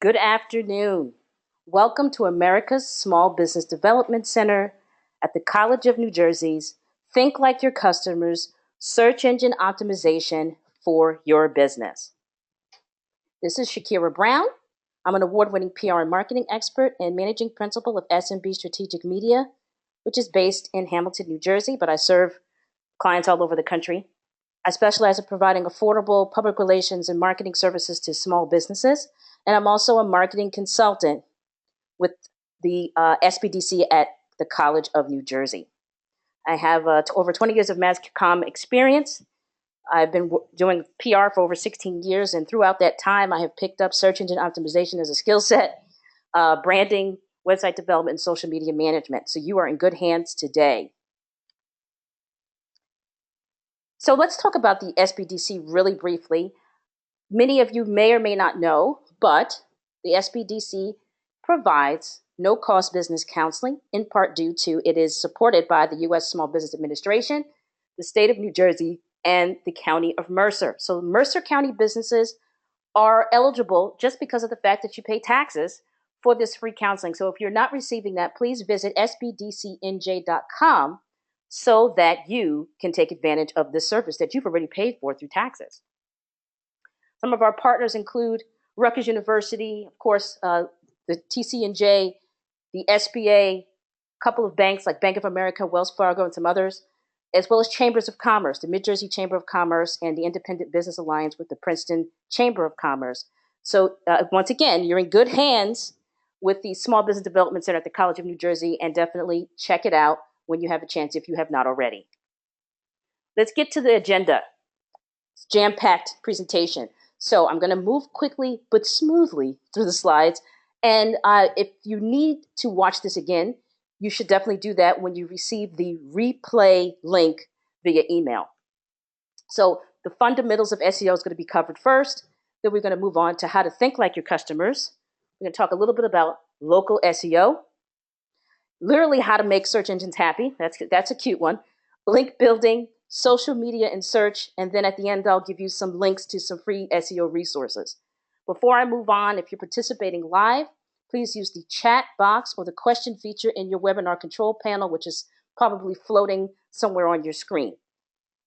Good afternoon. Welcome to America's Small Business Development Center at the College of New Jersey's Think Like Your Customers Search Engine Optimization for Your Business. This is Shakira Brown. I'm an award-winning PR and marketing expert and managing principal of SMB Strategic Media, which is based in Hamilton, New Jersey, but I serve clients all over the country. I specialize in providing affordable public relations and marketing services to small businesses, and I'm also a marketing consultant with the SBDC at the College of New Jersey. I have over 20 years of mass comm experience. I've been doing PR for over 16 years, and throughout that time, I have picked up search engine optimization as a skill set, branding, website development, and social media management. So you are in good hands today. So let's talk about the SBDC really briefly. Many of you may or may not know, but the SBDC provides no-cost business counseling, in part due to it is supported by the U.S. Small Business Administration, the state of New Jersey, and the county of Mercer. So Mercer County businesses are eligible just because of the fact that you pay taxes for this free counseling. So if you're not receiving that, please visit sbdcnj.com so that you can take advantage of this service that you've already paid for through taxes. Some of our partners include Rutgers University, of course, the TCNJ, the SBA, a couple of banks like Bank of America, Wells Fargo, and some others, as well as chambers of commerce, the Mid-Jersey Chamber of Commerce and the Independent Business Alliance with the Princeton Chamber of Commerce. So once again, you're in good hands with the Small Business Development Center at the College of New Jersey, and definitely check it out when you have a chance if you have not already. Let's get to the agenda. It's a jam-packed presentation. So I'm going to move quickly but smoothly through the slides. And if you need to watch this again, you should definitely do that when you receive the replay link via email. So the fundamentals of SEO is going to be covered first. Then we're going to move on to how to think like your customers. We're going to talk a little bit about local SEO, literally how to make search engines happy. That's a cute one. Link building, social media and search, and then at the end, I'll give you some links to some free SEO resources. Before I move on, if you're participating live, please use the chat box or the question feature in your webinar control panel, which is probably floating somewhere on your screen.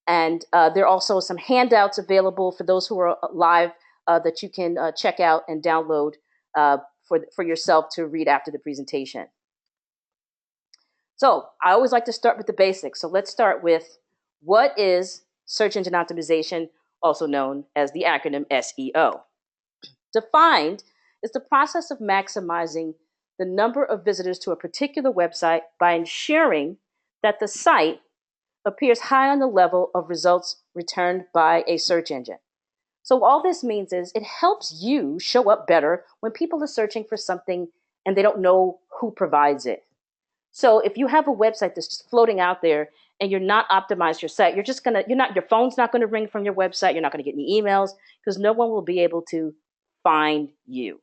And there are also some handouts available for those who are live that you can check out and download for yourself to read after the presentation. So I always like to start with the basics. So let's start with what is search engine optimization, also known as the acronym SEO. Defined is the process of maximizing the number of visitors to a particular website by ensuring that the site appears high on the level of results returned by a search engine. So all this means is it helps you show up better when people are searching for something and they don't know who provides it. So if you have a website that's just floating out there and you're not optimized your site, your phone's not going to ring from your website. You're not going to get any emails because no one will be able to find you.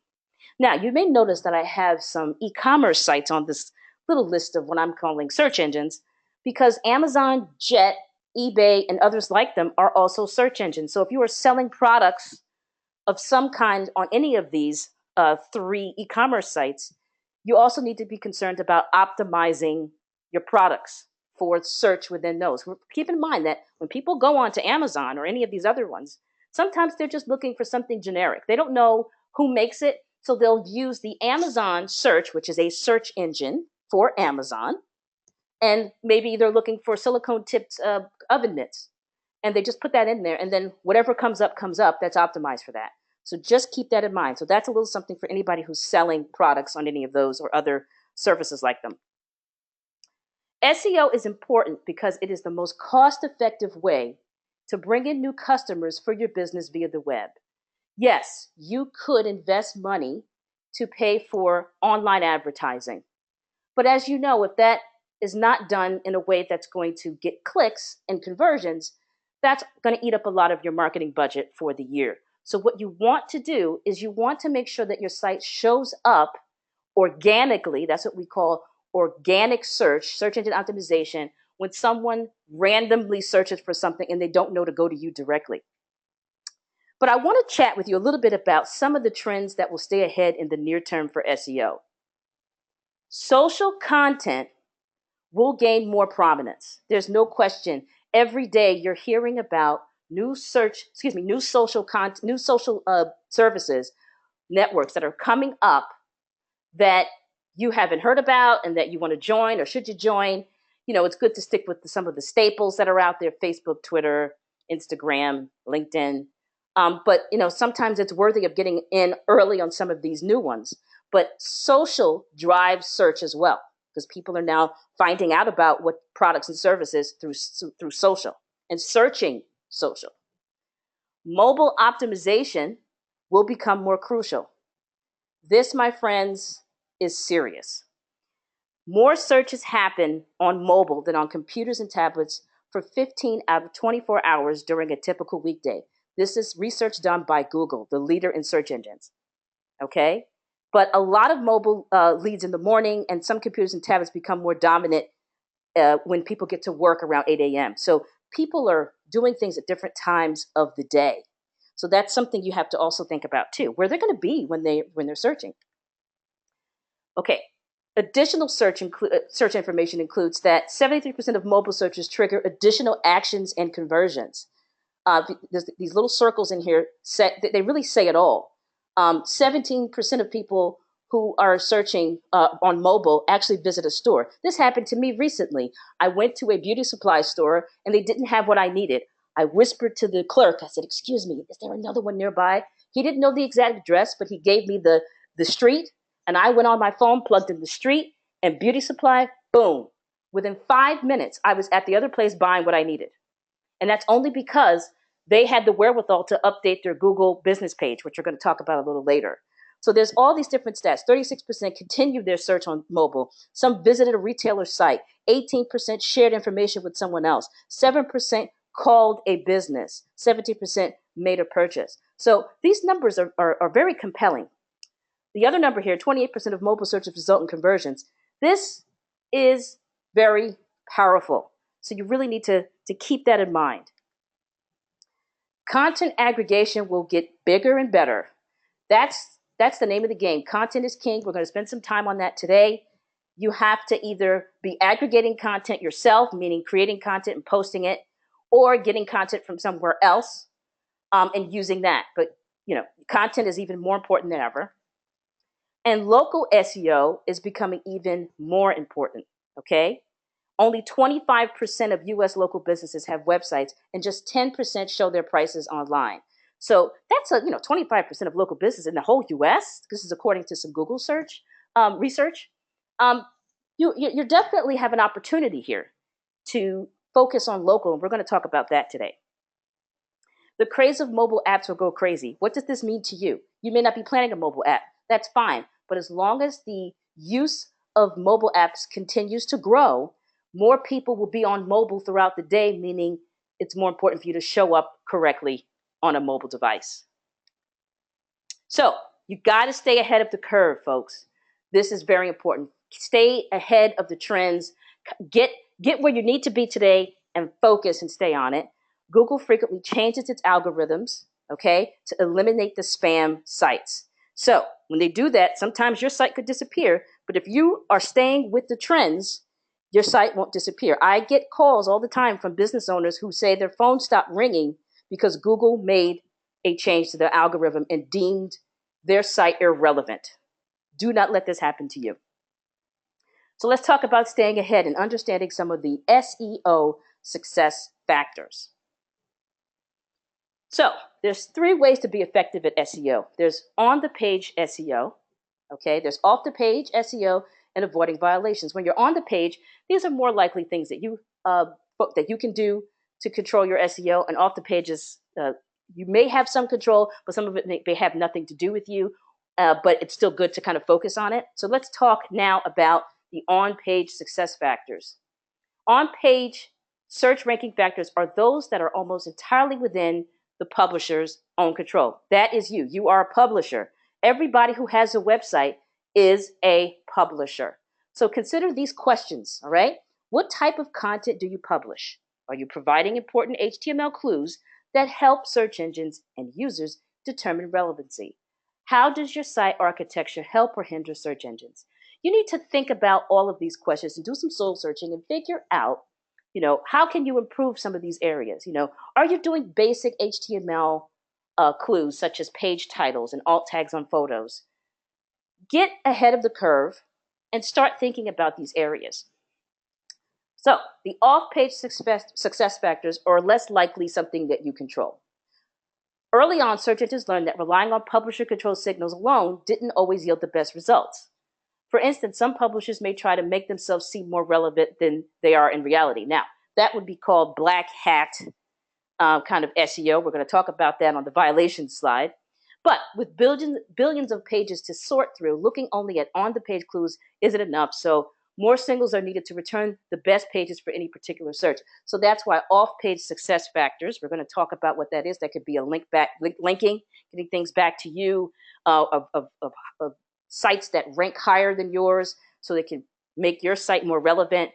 Now, you may notice that I have some e-commerce sites on this little list of what I'm calling search engines because Amazon, Jet, eBay, and others like them are also search engines. So if you are selling products of some kind on any of these three e-commerce sites, you also need to be concerned about optimizing your products for search within those. Keep in mind that when people go on to Amazon or any of these other ones, sometimes they're just looking for something generic. They don't know who makes it, so they'll use the Amazon search, which is a search engine for Amazon, and maybe they're looking for silicone-tipped oven mitts, and they just put that in there, and then whatever comes up, that's optimized for that. So just keep that in mind. So that's a little something for anybody who's selling products on any of those or other services like them. SEO is important because it is the most cost-effective way to bring in new customers for your business via the web. Yes, you could invest money to pay for online advertising. But as you know, if that is not done in a way that's going to get clicks and conversions, that's going to eat up a lot of your marketing budget for the year. So what you want to do is you want to make sure that your site shows up organically. That's what we call organic search engine optimization, when someone randomly searches for something and they don't know to go to you directly. But I want to chat with you a little bit about some of the trends that will stay ahead in the near term for SEO. Social content will gain more prominence. There's no question. Every day you're hearing about new social services, networks that are coming up that you haven't heard about and that you want to join, or should you join? It's good to stick with some of the staples that are out there: Facebook, Twitter, Instagram, LinkedIn. But sometimes it's worthy of getting in early on some of these new ones. But social drives search as well, because people are now finding out about what products and services through social and searching social. Mobile optimization will become more crucial. This, my friends, is serious. More searches happen on mobile than on computers and tablets for 15 out of 24 hours during a typical weekday. This is research done by Google, the leader in search engines. Okay? But a lot of mobile leads in the morning, and some computers and tablets become more dominant when people get to work around 8 a.m. So people are doing things at different times of the day. So that's something you have to also think about too, where they're going to be when they're searching. Okay. Additional search information includes that 73% of mobile searches trigger additional actions and conversions. There's these little circles in here, they really say it all. 17% of people who are searching on mobile actually visit a store. This happened to me recently. I went to a beauty supply store and they didn't have what I needed. I whispered to the clerk, I said, "Excuse me, is there another one nearby?" He didn't know the exact address, but he gave me the street, and I went on my phone, plugged in the street and beauty supply, boom. Within 5 minutes, I was at the other place buying what I needed. And that's only because they had the wherewithal to update their Google business page, which we're going to talk about a little later. So there's all these different stats. 36% continued their search on mobile. Some visited a retailer site. 18% shared information with someone else. 7% called a business. 17% made a purchase. So these numbers are very compelling. The other number here, 28% of mobile searches result in conversions. This is very powerful. So you really need to keep that in mind. Content aggregation will get bigger and better. That's the name of the game. Content is king. We're going to spend some time on that today. You have to either be aggregating content yourself, meaning creating content and posting it, or getting content from somewhere else and using that. But content is even more important than ever. And local SEO is becoming even more important, okay? Only 25% of US local businesses have websites, and just 10% show their prices online. So that's 25% of local business in the whole US. This is according to some Google search research. You definitely have an opportunity here to focus on local, and we're going to talk about that today. The craze of mobile apps will go crazy. What does this mean to you? You may not be planning a mobile app. That's fine. But as long as the use of mobile apps continues to grow, more people will be on mobile throughout the day, meaning it's more important for you to show up correctly on a mobile device. So you got to stay ahead of the curve, folks. This is very important. Stay ahead of the trends. Get where you need to be today and focus and stay on it. Google frequently changes its algorithms, okay, to eliminate the spam sites. So when they do that, sometimes your site could disappear, but if you are staying with the trends, your site won't disappear. I get calls all the time from business owners who say their phone stopped ringing because Google made a change to their algorithm and deemed their site irrelevant. Do not let this happen to you. So let's talk about staying ahead and understanding some of the SEO success factors. So there's 3 ways to be effective at SEO. There's on-the-page SEO, okay? There's off-the-page SEO and avoiding violations. When you're on the page, these are more likely things that you can do to control your SEO, and off the pages, you may have some control, but some of it may have nothing to do with you, but it's still good to kind of focus on it. So let's talk now about the on-page success factors. On-page search ranking factors are those that are almost entirely within the publisher's own control. That is you. You are a publisher. Everybody who has a website is a publisher. So consider these questions, all right? What type of content do you publish? Are you providing important HTML clues that help search engines and users determine relevancy. How does your site architecture help or hinder search engines? You need to think about all of these questions and do some soul searching and figure out, how can you improve some of these areas? Are you doing basic HTML clues such as page titles and alt tags on photos? Get ahead of the curve and start thinking about these areas. So the off-page success factors are less likely something that you control. Early on, search engines learned that relying on publisher-controlled signals alone didn't always yield the best results. For instance, some publishers may try to make themselves seem more relevant than they are in reality. Now, that would be called black hat kind of SEO. We're going to talk about that on the violations slide. But with billions of pages to sort through, looking only at on-the-page clues isn't enough. So more signals are needed to return the best pages for any particular search. So that's why off-page success factors, we're going to talk about what that is. That could be a linking, getting things back to you, of sites that rank higher than yours so they can make your site more relevant.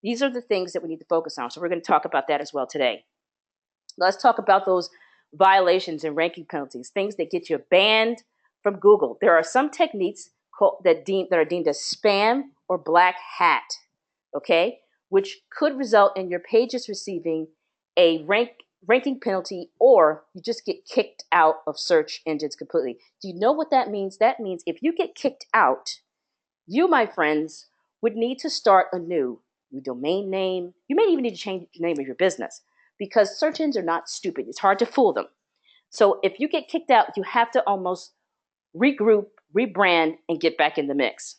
These are the things that we need to focus on. So we're going to talk about that as well today. Let's talk about those violations and ranking penalties, things that get you banned from Google. There are some techniques that are deemed as spam or black hat, okay, which could result in your pages receiving a ranking penalty, or you just get kicked out of search engines completely. Do you know what that means? That means if you get kicked out, you, my friends, would need to start anew. New domain name. You may even need to change the name of your business because search engines are not stupid. It's hard to fool them. So if you get kicked out, you have to almost regroup, rebrand, and get back in the mix.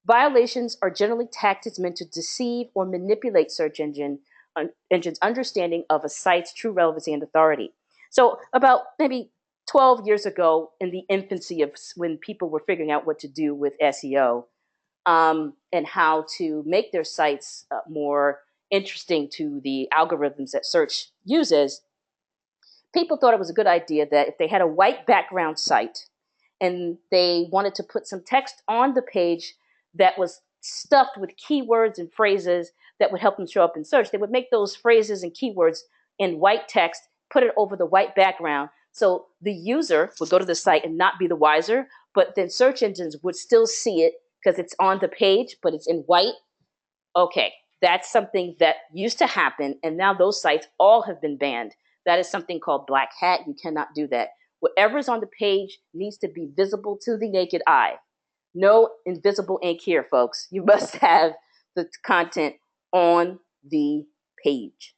Violations are generally tactics meant to deceive or manipulate search engines' understanding of a site's true relevancy and authority. So about maybe 12 years ago, in the infancy of when people were figuring out what to do with SEO, and how to make their sites more interesting to the algorithms that search uses, people thought it was a good idea that if they had a white background site and they wanted to put some text on the page that was stuffed with keywords and phrases that would help them show up in search, they would make those phrases and keywords in white text, put it over the white background, so the user would go to the site and not be the wiser, but then search engines would still see it because it's on the page, but it's in white. Okay, that's something that used to happen, and now those sites all have been banned. That is something called black hat. You cannot do that. Whatever's on the page needs to be visible to the naked eye. No invisible ink here, folks. You must have the content on the page.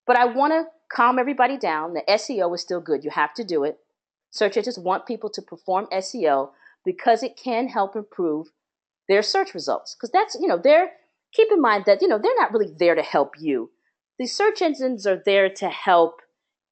But I want to calm everybody down. The SEO is still good. You have to do it. Search engines want people to perform SEO because it can help improve their search results. Because that's, keep in mind that, they're not really there to help you. The search engines are there to help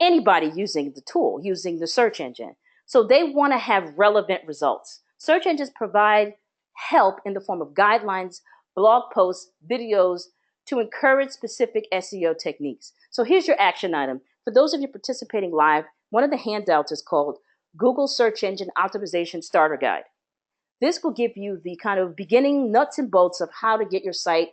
anybody using the tool, using the search engine. So they want to have relevant results. Search engines provide help in the form of guidelines, blog posts, videos to encourage specific SEO techniques. So here's your action item. For those of you participating live, one of the handouts is called Google Search Engine Optimization Starter Guide. This will give you the kind of beginning nuts and bolts of how to get your site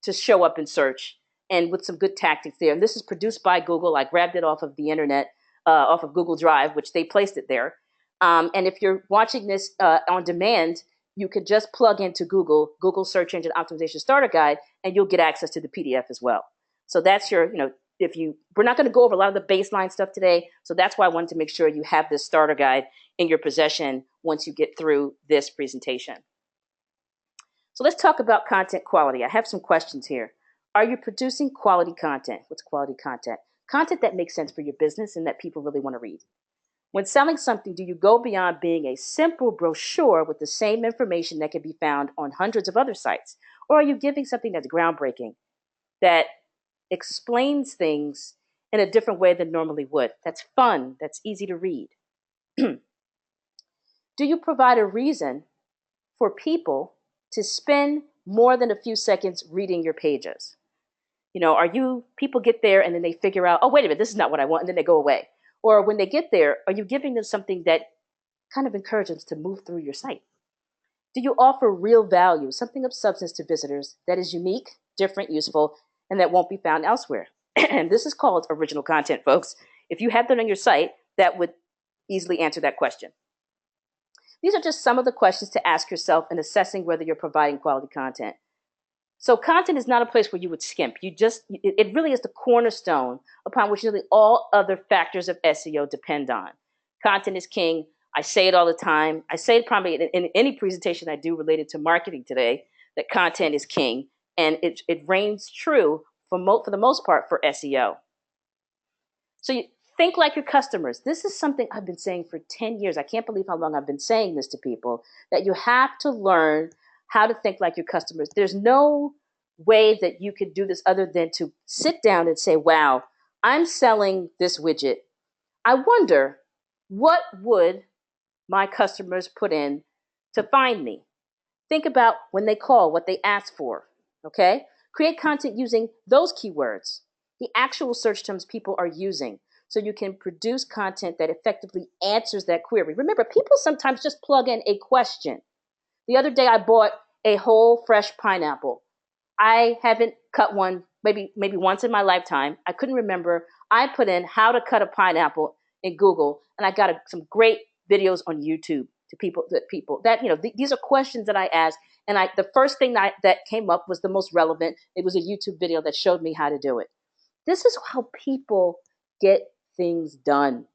to show up in search, and with some good tactics there. And this is produced by Google. I grabbed it off of the internet, off of Google Drive, which they placed it there. And if you're watching this on demand, you can just plug into Google Search Engine Optimization Starter Guide, and you'll get access to the PDF as well. So that's your, we're not going to go over a lot of the baseline stuff today. So that's why I wanted to make sure you have this starter guide in your possession once you get through this presentation. So let's talk about content quality. I have some questions here. Are you producing quality content? What's quality content? Content that makes sense for your business and that people really want to read. When selling something, do you go beyond being a simple brochure with the same information that can be found on hundreds of other sites? Or are you giving something that's groundbreaking, that explains things in a different way than normally would, that's fun, that's easy to read? Do you provide a reason for people to spend more than a few seconds reading your pages? People get there and then they figure out, oh, wait a minute, this is not what I want, and then they go away. Or when they get there, are you giving them something that kind of encourages them to move through your site? Do you offer real value, something of substance to visitors that is unique, different, useful, and that won't be found elsewhere? And this is called original content, folks. If you had that on your site, that would easily answer that question. These are just some of the questions to ask yourself in assessing whether you're providing quality content. So content is not a place where you would skimp. It really is the cornerstone upon which nearly all other factors of SEO depend on. Content is king. I say it all the time. I say it probably in any presentation I do related to marketing today, that content is king. And it reigns true for the most part for SEO. So you think like your customers. This is something I've been saying for 10 years. I can't believe how long I've been saying this to people, that you have to learn how to think like your customers. There's no way that you could do this other than to sit down and say, wow, I'm selling this widget. I wonder, what would my customers put in to find me? Think about when they call, what they ask for, okay? Create content using those keywords, the actual search terms people are using, so you can produce content that effectively answers that query. Remember, people sometimes just plug in a question. The other day I bought a whole fresh pineapple. I haven't cut one maybe once in my lifetime. I couldn't remember. I put in how to cut a pineapple in Google, and I got some great videos on YouTube to people that, you know, these are questions that I asked, and the first thing that came up was the most relevant. It was a YouTube video that showed me how to do it. This is how people get things done.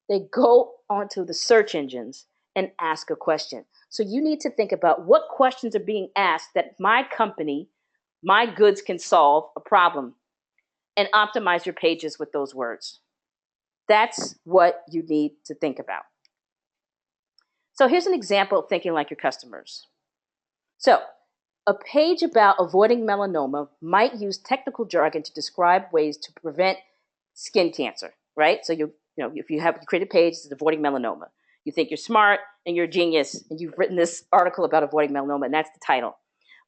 They go onto the search engines and ask a question. So you need to think about what questions are being asked that my company, my goods can solve a problem, and optimize your pages with those words. That's what you need to think about. So here's an example of thinking like your customers. So a page about avoiding melanoma might use technical jargon to describe ways to prevent skin cancer, right? So if you create a page that's avoiding melanoma, you think you're smart and you're a genius, and you've written this article about avoiding melanoma, and that's the title.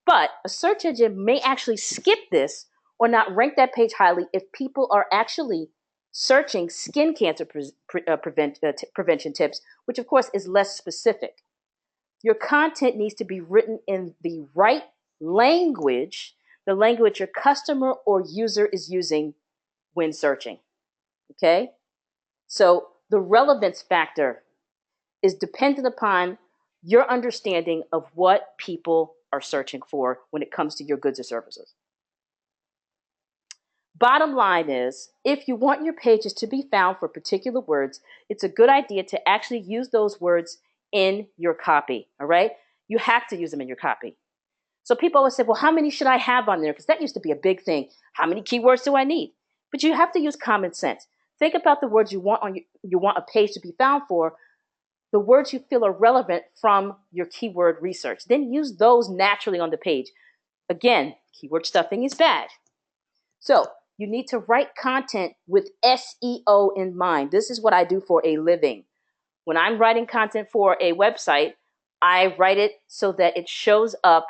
But a search engine may actually skip this or not rank that page highly if people are actually searching skin cancer prevention tips, which of course is less specific. Your content needs to be written in the right language, the language your customer or user is using when searching. Okay? So the relevance factor is dependent upon your understanding of what people are searching for when it comes to your goods or services. Bottom line is, if you want your pages to be found for particular words, it's a good idea to actually use those words in your copy, all right? You have to use them in your copy. So people always say, well, how many should I have on there? Because that used to be a big thing. How many keywords do I need? But you have to use common sense. Think about the words you want a page to be found for, the words you feel are relevant from your keyword research. Then use those naturally on the page. Again, keyword stuffing is bad. So you need to write content with SEO in mind. This is what I do for a living. When I'm writing content for a website, I write it so that it shows up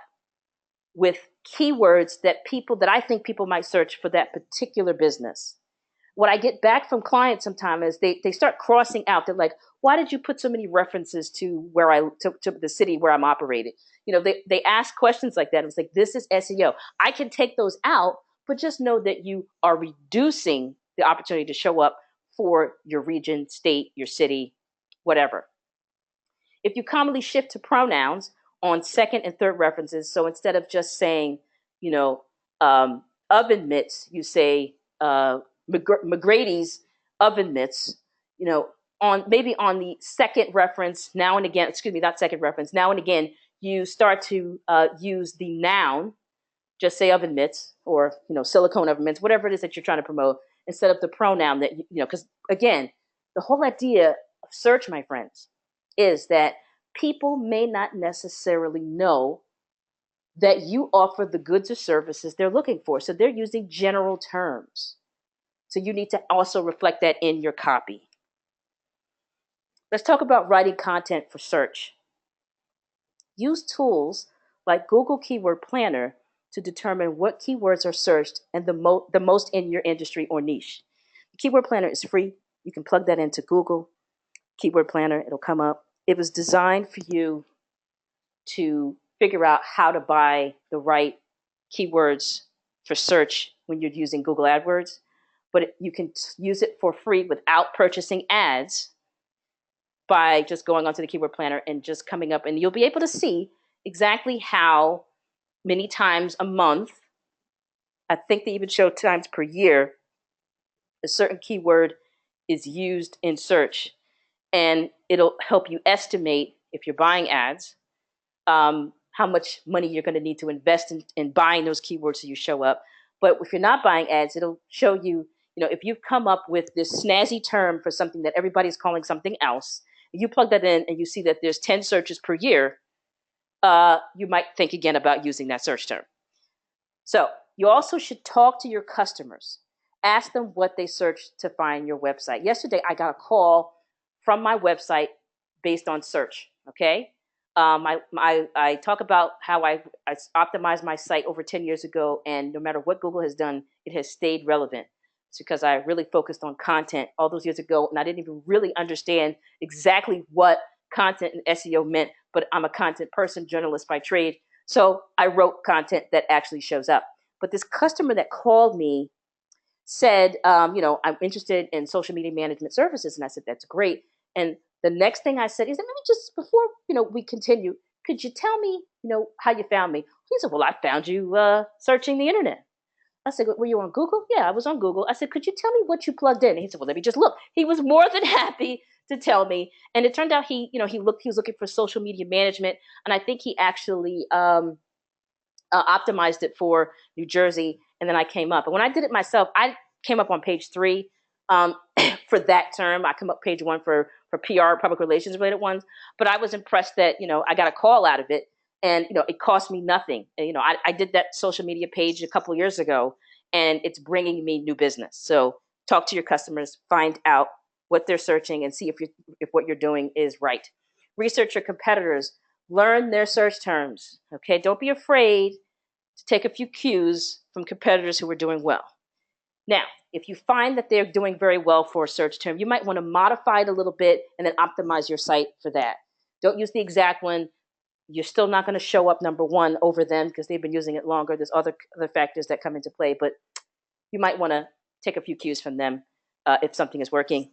with keywords that I think people might search for that particular business. What I get back from clients sometimes is they start crossing out. They're like, why did you put so many references to to the city where I'm operating? You know, they ask questions like that. It's like, this is SEO. I can take those out, but just know that you are reducing the opportunity to show up for your region, state, your city, whatever. If you commonly shift to pronouns on second and third references, so instead of just saying, oven mitts, you say McGrady's oven mitts, on the second reference, now and again, not second reference, now and again, you start to use the noun, just say oven mitts, or, silicone oven mitts, whatever it is that you're trying to promote, instead of the pronoun that, because again, the whole idea of search, my friends, is that people may not necessarily know that you offer the goods or services they're looking for. So they're using general terms. So you need to also reflect that in your copy. Let's talk about writing content for search. Use tools like Google Keyword Planner to determine what keywords are searched and the most in your industry or niche. The Keyword Planner is free. You can plug that into Google Keyword Planner. It'll come up. It was designed for you to figure out how to buy the right keywords for search when you're using Google AdWords. but you can use it for free without purchasing ads by just going onto the keyword planner and just coming up, and you'll be able to see exactly how many times a month, I think they even show times per year, a certain keyword is used in search. And it'll help you estimate, if you're buying ads, how much money you're going to need to invest in buying those keywords so you show up. But if you're not buying ads, it'll show you, if you've come up with this snazzy term for something that everybody's calling something else, you plug that in and you see that there's 10 searches per year, you might think again about using that search term. So you also should talk to your customers. Ask them what they searched to find your website. Yesterday, I got a call from my website based on search, okay? I talk about how I optimized my site over 10 years ago, and no matter what Google has done, it has stayed relevant. It's because I really focused on content all those years ago, and I didn't even really understand exactly what content and SEO meant, but I'm a content person, journalist by trade, so I wrote content that actually shows up. But this customer that called me said, I'm interested in social media management services, and I said, that's great. And the next thing I said is, let me just, before we continue, could you tell me, how you found me? He said, well, I found you searching the internet. I said, were you on Google? Yeah, I was on Google. I said, could you tell me what you plugged in? And he said, well, let me just look. He was more than happy to tell me. And it turned out he was looking for social media management. And I think he actually optimized it for New Jersey. And then I came up. And when I did it myself, I came up on page 3 for that term. I come up page 1 for PR, public relations related ones. But I was impressed that, I got a call out of it. And, it cost me nothing. And, I did that social media page a couple years ago, and it's bringing me new business. So talk to your customers, find out what they're searching, and see if what you're doing is right. Research your competitors. Learn their search terms. Okay, don't be afraid to take a few cues from competitors who are doing well. Now, if you find that they're doing very well for a search term, you might want to modify it a little bit and then optimize your site for that. Don't use the exact one. You're still not going to show up number 1 over them because they've been using it longer. There's other factors that come into play, but you might want to take a few cues from them if something is working.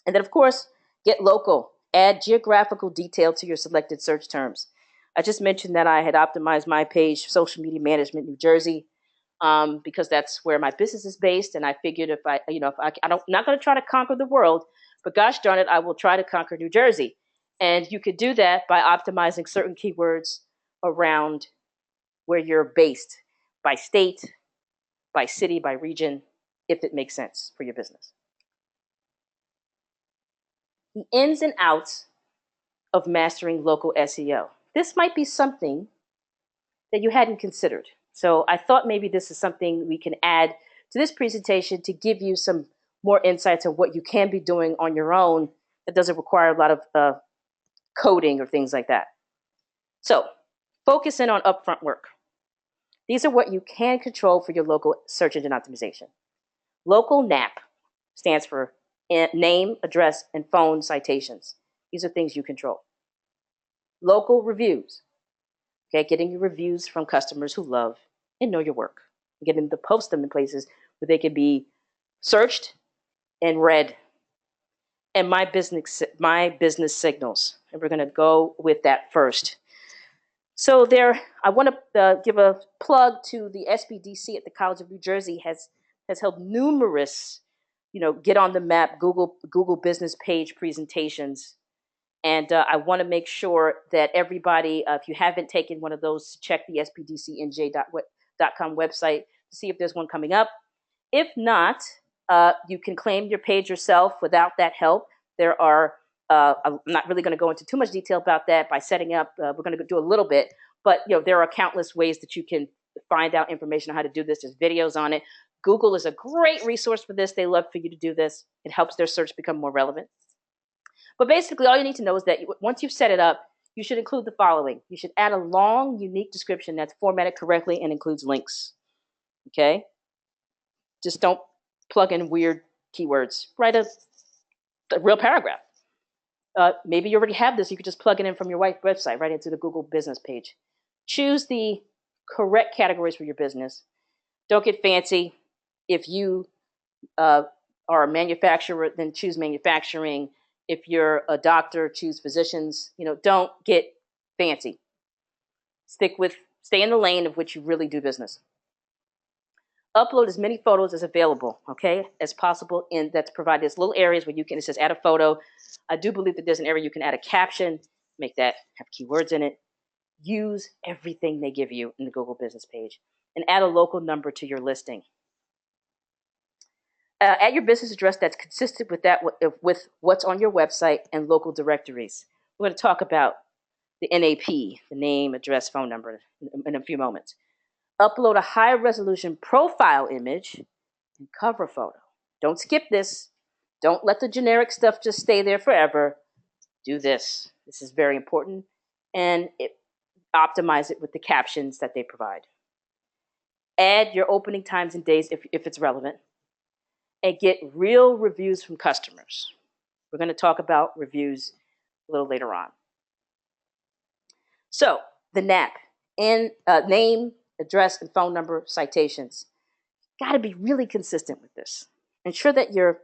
And then, of course, get local. Add geographical detail to your selected search terms. I just mentioned that I had optimized my page, Social Media Management, New Jersey, because that's where my business is based. And I figured if I'm not going to try to conquer the world, but gosh darn it, I will try to conquer New Jersey. And you could do that by optimizing certain keywords around where you're based, by state, by city, by region, if it makes sense for your business. The ins and outs of mastering local SEO. This might be something that you hadn't considered. So I thought maybe this is something we can add to this presentation to give you some more insights on what you can be doing on your own that doesn't require a lot of coding or things like that. So focus in on upfront work. These are what you can control for your local search engine optimization. Local NAP stands for name, address, and phone citations. These are things you control. Local reviews. Okay, getting your reviews from customers who love and know your work. Getting them to post them in places where they can be searched and read. And my business signals. And we're going to go with that first. So I want to give a plug to the SBDC at the College of New Jersey has held numerous, get on the map Google business page presentations. And I want to make sure that everybody, if you haven't taken one of those, check the sbdcnj.com website to see if there's one coming up. If not, you can claim your page yourself without that help. There are, I'm not really going to go into too much detail about that by setting up, we're going to do a little bit, but there are countless ways that you can find out information on how to do this. There's videos on it. Google is a great resource for this. They love for you to do this. It helps their search become more relevant. But basically, all you need to know is that once you've set it up, you should include the following. You should add a long, unique description that's formatted correctly and includes links. Okay? Just don't plug in weird keywords. Write a real paragraph. Maybe you already have this. You could just plug it in from your website right into the Google business page. Choose the correct categories for your business. Don't get fancy. If you are a manufacturer, then choose manufacturing. If you're a doctor, choose physicians. Don't get fancy. Stay in the lane of which you really do business. Upload as many photos as available, okay, as possible, and that's provided. There's little areas where it says add a photo. I do believe that there's an area you can add a caption, make that have keywords in it. Use everything they give you in the Google business page, and add a local number to your listing. Add your business address that's consistent with what's on your website and local directories. We're going to talk about the NAP, the name, address, phone number, in a few moments. Upload a high resolution profile image and cover photo. Don't skip this. Don't let the generic stuff just stay there forever. Do this. This is very important. And optimize it with the captions that they provide. Add your opening times and days if it's relevant. And get real reviews from customers. We're going to talk about reviews a little later on. So, the NAP, and name, address, and phone number citations. Got to be really consistent with this. Ensure that your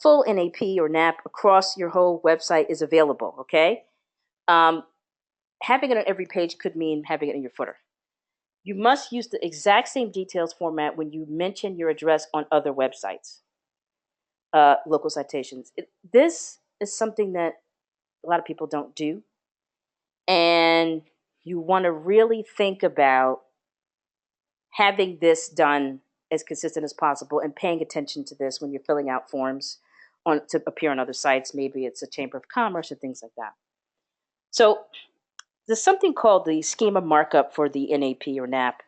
full NAP or NAP across your whole website is available, okay? Having it on every page could mean having it in your footer. You must use the exact same details format when you mention your address on other websites. Local citations. This is something that a lot of people don't do. And you want to really think about having this done as consistent as possible and paying attention to this when you're filling out forms to appear on other sites. Maybe it's a Chamber of Commerce or things like that. So there's something called the schema markup for the NAP or NAP.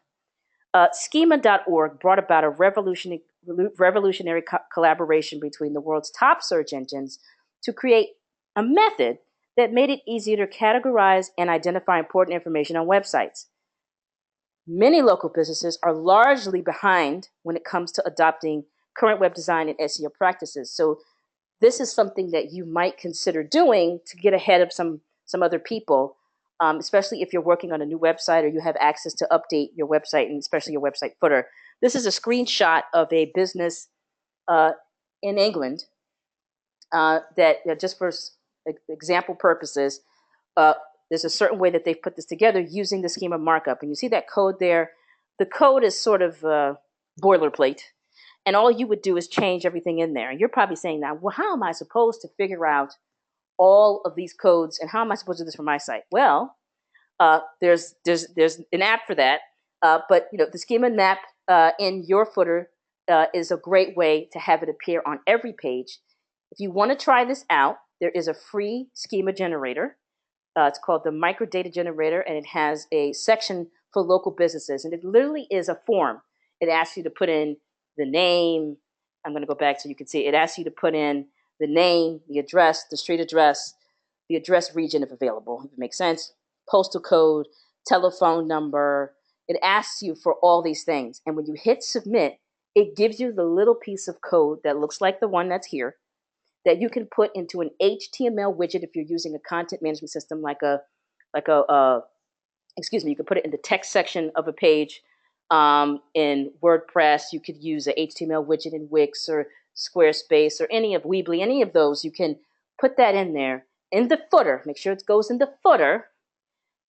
Schema.org brought about a revolutionary collaboration between the world's top search engines to create a method that made it easier to categorize and identify important information on websites. Many local businesses are largely behind when it comes to adopting current web design and SEO practices. So this is something that you might consider doing to get ahead of some other people, especially if you're working on a new website or you have access to update your website, and especially your website footer. This is a screenshot of a business in England that, just for example purposes, there's a certain way that they've put this together using the schema markup. And you see that code there. The code is sort of boilerplate. And all you would do is change everything in there. And you're probably saying now, well, how am I supposed to figure out all of these codes, and how am I supposed to do this for my site? Well, there's an app for that. But the schema map in your footer is a great way to have it appear on every page. If you want to try this out, there is a free schema generator. It's called the Microdata Generator, and it has a section for local businesses. And it literally is a form. It asks you to put in the name. I'm going to go back so you can see. It asks you to put in the name, the address, the street address, the address region if available, if it makes sense, postal code, telephone number. It asks you for all these things. And when you hit submit, it gives you the little piece of code that looks like the one that's here that you can put into an HTML widget if you're using a content management system you can put it in the text section of a page in WordPress. You could use an HTML widget in Wix or Squarespace or any of Weebly, any of those. You can put that in there in the footer. Make sure it goes in the footer.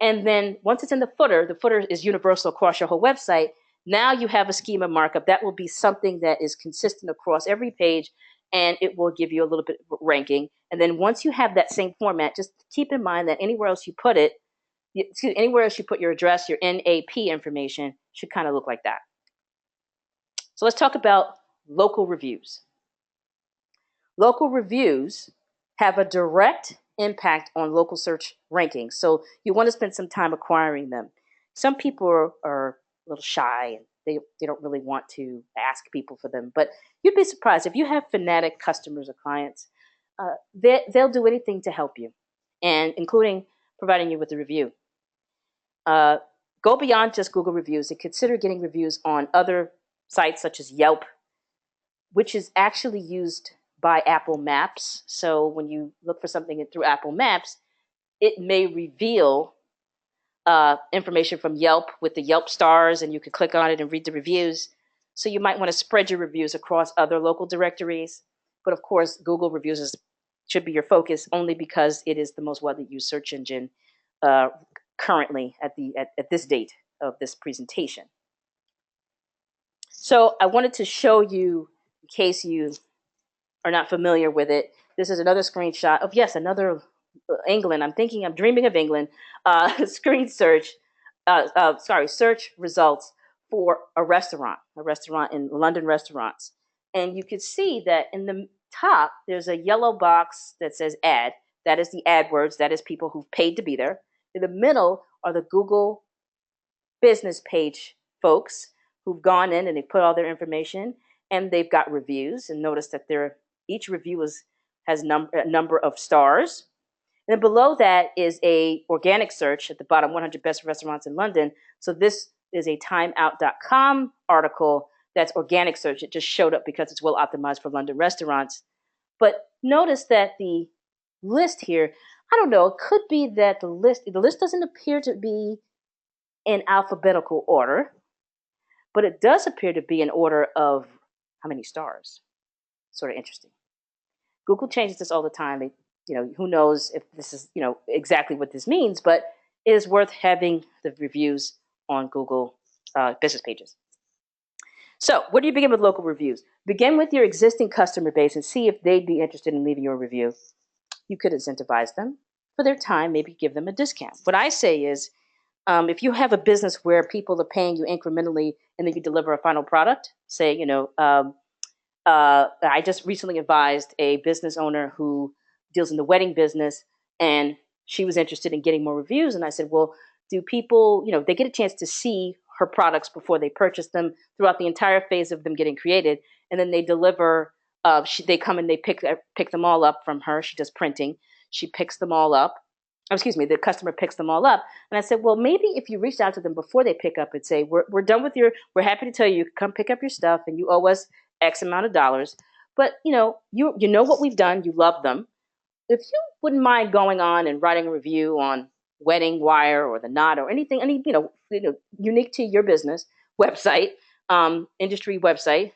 And then once it's in the footer is universal across your whole website. Now you have a schema markup. That will be something that is consistent across every page, and it will give you a little bit of ranking. And then once you have that same format, just keep in mind that anywhere else you put your address, your NAP information should kind of look like that. So let's talk about local reviews. Local reviews have a direct impact on local search rankings. So you want to spend some time acquiring them. Some people are a little shy and they don't really want to ask people for them, but you'd be surprised if you have fanatic customers or clients, they'll do anything to help you, and including providing you with a review. Go beyond just Google reviews and consider getting reviews on other sites such as Yelp, which is actually used by Apple Maps. So when you look for something through Apple Maps, it may reveal information from Yelp with the Yelp stars, and you can click on it and read the reviews. So you might want to spread your reviews across other local directories. But of course, Google reviews should be your focus only because it is the most widely used search engine currently at this date of this presentation. So I wanted to show you, in case you are not familiar with it, this is another screenshot of, yes, another England. I'm dreaming of England. Search results for a restaurant in London restaurants. And you can see that in the top, there's a yellow box that says ad. That is the AdWords. That is people who've paid to be there. In the middle are the Google business page folks who've gone in and they put all their information, and they've got reviews. And notice that each review has a number of stars. And then below that is a organic search at the bottom, 100 best restaurants in London. So this is a timeout.com article that's organic search. It just showed up because it's well optimized for London restaurants. But notice that the list here, I don't know, it could be that the list doesn't appear to be in alphabetical order, but it does appear to be in order of how many stars. Sort of interesting. Google changes this all the time. Who knows if this is, exactly what this means, but it is worth having the reviews on Google business pages. So where do you begin with local reviews? Begin with your existing customer base and see if they'd be interested in leaving you a review. You could incentivize them for their time, maybe give them a discount. What I say is, if you have a business where people are paying you incrementally and then you deliver a final product, say, I just recently advised a business owner who deals in the wedding business, and she was interested in getting more reviews. And I said, well, do people, they get a chance to see her products before they purchase them throughout the entire phase of them getting created. And then they deliver, they come and they pick them all up from her. She does printing. She picks them all up. The customer picks them all up. And I said, well, maybe if you reached out to them before they pick up and say, we're done with we're happy to tell you, come pick up your stuff and you owe us X amount of dollars. But, you know what we've done. You love them. If you wouldn't mind going on and writing a review on Wedding Wire or The Knot or anything, unique to your business website, industry website,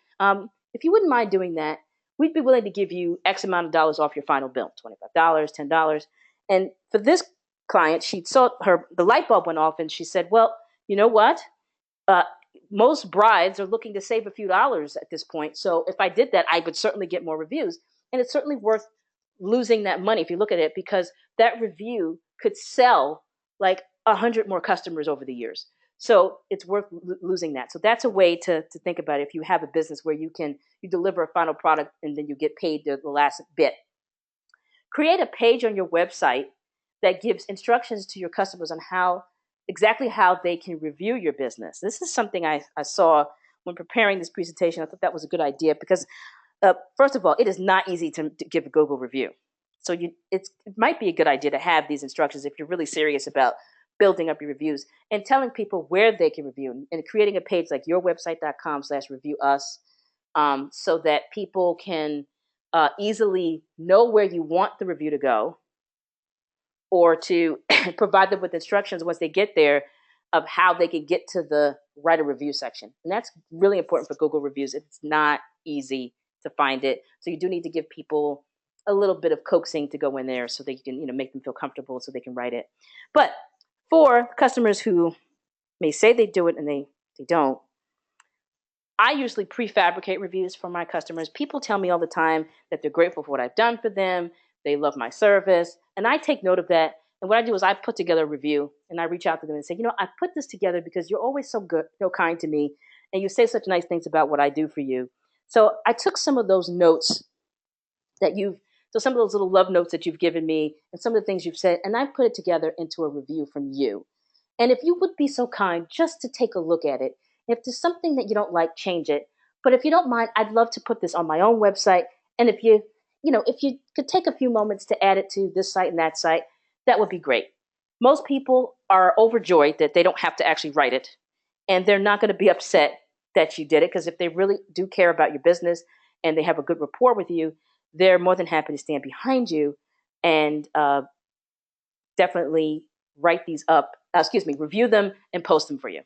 if you wouldn't mind doing that, we'd be willing to give you X amount of dollars off your final bill, $25, $10. And for this client, the light bulb went off and she said, well, you know what? Most brides are looking to save a few dollars at this point. So if I did that, I would certainly get more reviews. And it's certainly worth losing that money if you look at it, because that review could sell like 100 more customers over the years. So it's worth losing that. So that's a way to think about it if you have a business where you deliver a final product and then you get paid the last bit. Create a page on your website that gives instructions to your customers on exactly how they can review your business. This is something I saw when preparing this presentation. I thought that was a good idea because, first of all, it is not easy to give a Google review. So it might be a good idea to have these instructions if you're really serious about building up your reviews and telling people where they can review and creating a page like yourwebsite.com/review us, so that people can easily know where you want the review to go, or to provide them with instructions once they get there of how they can get to the write a review section. And that's really important for Google reviews. It's not easy to find it. So you do need to give people a little bit of coaxing to go in there so that you can, make them feel comfortable so they can write it. But for customers who may say they do it and they don't, I usually prefabricate reviews for my customers. People tell me all the time that they're grateful for what I've done for them. They love my service. And I take note of that. And what I do is I put together a review and I reach out to them and say, I put this together because you're always so good, so kind to me. And you say such nice things about what I do for you. So I took some of those notes some of those little love notes that you've given me and some of the things you've said, and I put it together into a review from you. And if you would be so kind just to take a look at it, if there's something that you don't like, change it. But if you don't mind, I'd love to put this on my own website. And if you could take a few moments to add it to this site and that site, that would be great. Most people are overjoyed that they don't have to actually write it. And they're not going to be upset that you did it, because if they really do care about your business and they have a good rapport with you, they're more than happy to stand behind you and definitely write these up, review them and post them for you.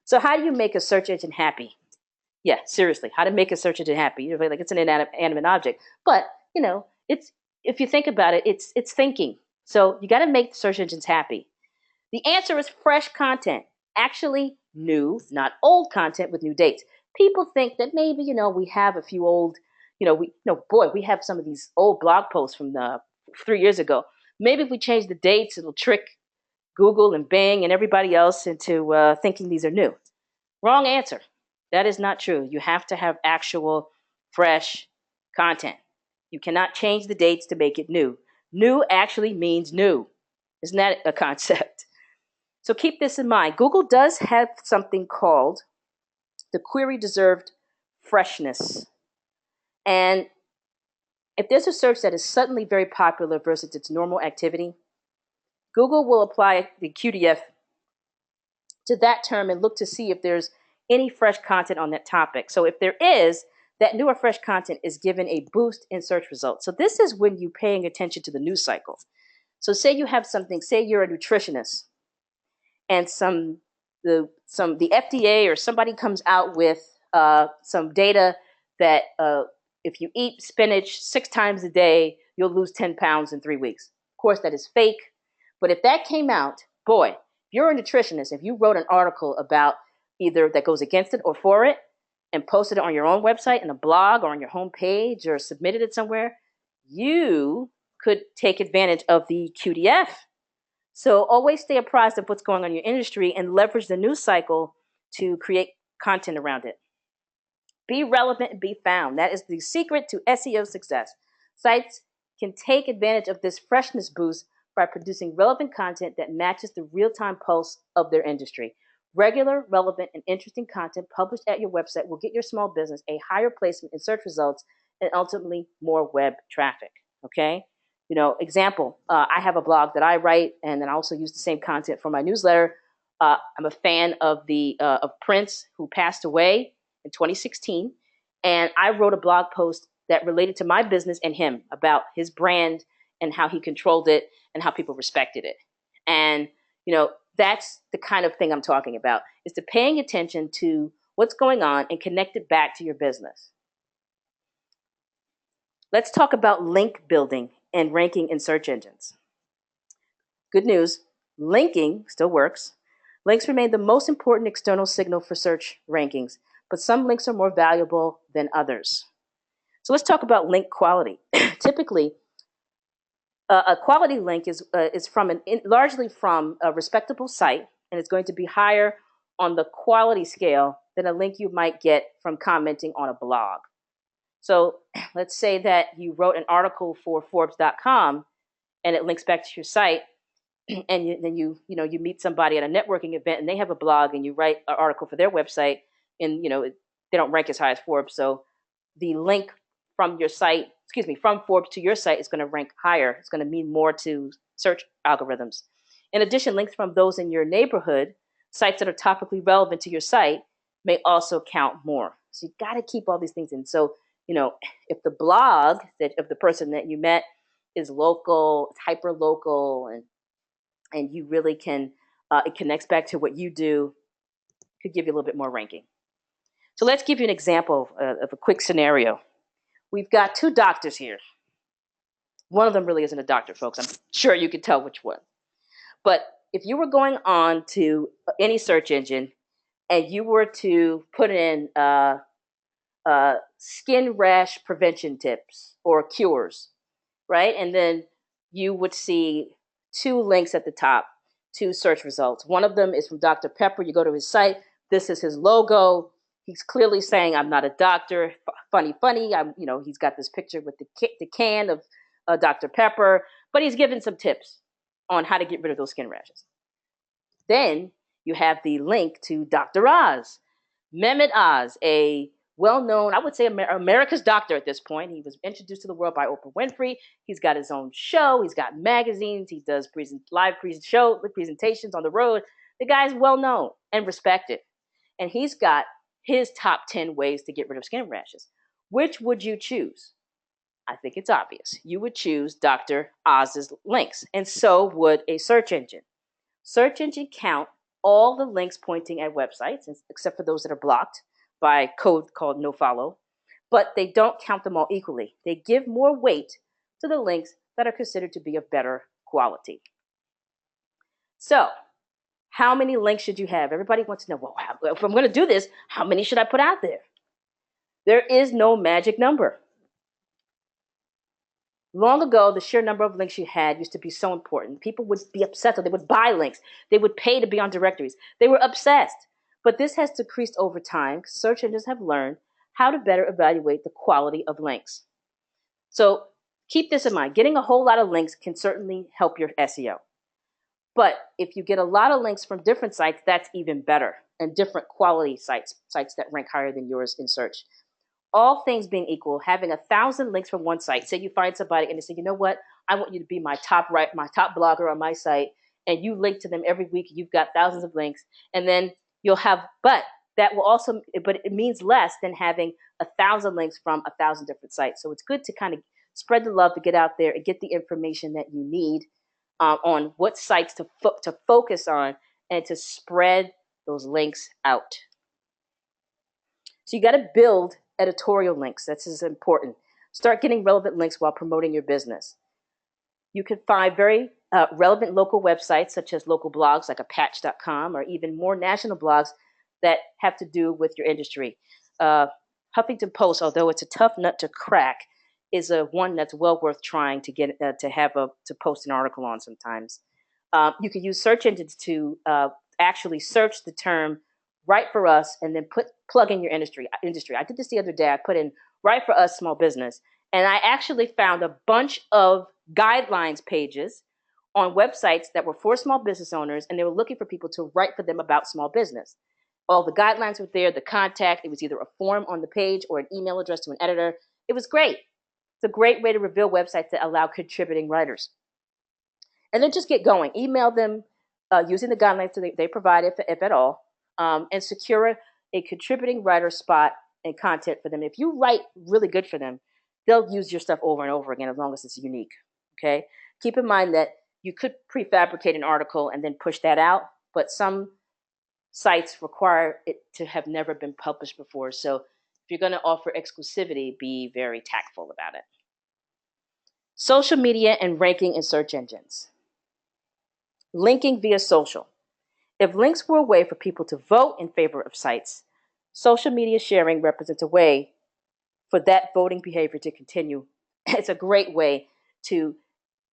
So how do you make a search engine happy? Yeah, seriously, how to make a search engine happy? You're like, it's an inanimate object, but it's, if you think about it, it's thinking. So you got to make search engines happy. The answer is fresh content, actually new, not old content with new dates. People think that maybe we have a few old, we have some of these old blog posts from 3 years ago. Maybe if we change the dates, it'll trick Google and Bing and everybody else into thinking these are new. Wrong answer. That is not true. You have to have actual, fresh content. You cannot change the dates to make it new. New actually means new. Isn't that a concept? So keep this in mind. Google does have something called the query deserved freshness. And if there's a search that is suddenly very popular versus its normal activity, Google will apply the QDF to that term and look to see if there's any fresh content on that topic. So if there is, that new or fresh content is given a boost in search results. So this is when you're paying attention to the news cycle. So say you have something, say you're a nutritionist, and the FDA or somebody comes out with some data that if you eat spinach 6 times a day, you'll lose 10 pounds in 3 weeks. Of course, that is fake. But if that came out, boy, if you're a nutritionist, if you wrote an article about either that goes against it or for it and posted it on your own website in a blog or on your home page or submitted it somewhere, you could take advantage of the QDF. So always stay apprised of what's going on in your industry and leverage the news cycle to create content around it. Be relevant and be found. That is the secret to SEO success. Sites can take advantage of this freshness boost by producing relevant content that matches the real-time pulse of their industry. Regular, relevant, and interesting content published at your website will get your small business a higher placement in search results and ultimately more web traffic. Okay? Example, I have a blog that I write, and then I also use the same content for my newsletter. I'm a fan of of Prince, who passed away in 2016, and I wrote a blog post that related to my business and him about his brand and how he controlled it and how people respected it. And that's the kind of thing I'm talking about, is to paying attention to what's going on and connect it back to your business. Let's talk about link building and ranking in search engines. Good news, linking still works. Links remain the most important external signal for search rankings, but some links are more valuable than others. So let's talk about link quality. Typically, a quality link is largely from a respectable site, and it's going to be higher on the quality scale than a link you might get from commenting on a blog. So let's say that you wrote an article for Forbes.com and it links back to your site, and then you meet somebody at a networking event and they have a blog and you write an article for their website, and they don't rank as high as Forbes. So the link from your site, from Forbes to your site is going to rank higher. It's going to mean more to search algorithms. In addition, links from those in your neighborhood, sites that are topically relevant to your site, may also count more. So you got to keep all these things in. So, if the blog of the person that you met is local, it's hyper local, and you really can, it connects back to what you do, could give you a little bit more ranking. So let's give you an example of a quick scenario. We've got 2 doctors here. One of them really isn't a doctor, folks. I'm sure you can tell which one. But if you were going on to any search engine and you were to put in skin rash prevention tips or cures, right? And then you would see 2 links at the top, 2 search results. One of them is from Dr. Pepper. You go to his site. This is his logo. He's clearly saying, I'm not a doctor. Funny. He's got this picture with the can of Dr. Pepper, but he's given some tips on how to get rid of those skin rashes. Then you have the link to Dr. Oz. Mehmet Oz, a well-known, I would say America's doctor at this point. He was introduced to the world by Oprah Winfrey. He's got his own show. He's got magazines. He does live presentations on the road. The guy's well-known and respected. And he's got his top 10 ways to get rid of skin rashes. Which would you choose? I think it's obvious. You would choose Dr. Oz's links, and so would a search engine. Search engine count all the links pointing at websites, except for those that are blocked by code called nofollow, but they don't count them all equally. They give more weight to the links that are considered to be of better quality. So, how many links should you have? Everybody wants to know, well, if I'm going to do this, how many should I put out there? There is no magic number. Long ago, the sheer number of links you had used to be so important. People would be upset, so they would buy links. They would pay to be on directories. They were obsessed. But this has decreased over time. Search engines have learned how to better evaluate the quality of links. So keep this in mind. Getting a whole lot of links can certainly help your SEO. But if you get a lot of links from different sites, that's even better, and different quality sites that rank higher than yours in search. All things being equal, having 1,000 links from one site, say you find somebody and they say, you know what, I want you to be my top blogger on my site, and you link to them every week, you've got thousands of links, and then you'll have, but it means less than having 1,000 links from 1,000 different sites. So it's good to kind of spread the love, to get out there and get the information that you need on what sites to focus on, and to spread those links out. So you got to build editorial links. That's as important. Start getting relevant links while promoting your business. You can find very relevant local websites, such as local blogs like Apache.com, or even more national blogs that have to do with your industry. Huffington Post, although it's a tough nut to crack, is one that's well worth trying to get to post an article on sometimes. You can use search engines to actually search the term "Right for Us" and then plug in your industry. I did this the other day. I put in "Right for Us Small Business," and I actually found a bunch of guidelines pages on websites that were for small business owners, and they were looking for people to write for them about small business. All the guidelines were there, the contact, it was either a form on the page or an email address to an editor. It was great. It's a great way to reveal websites that allow contributing writers. And then just get going. Email them using the guidelines they provide, if at all, and secure a contributing writer spot and content for them. If you write really good for them, they'll use your stuff over and over again as long as it's unique. Okay? Keep in mind that you could prefabricate an article and then push that out, but some sites require it to have never been published before. So if you're going to offer exclusivity, be very tactful about it. Social media and ranking in search engines. Linking via social. If links were a way for people to vote in favor of sites, social media sharing represents a way for that voting behavior to continue. It's a great way to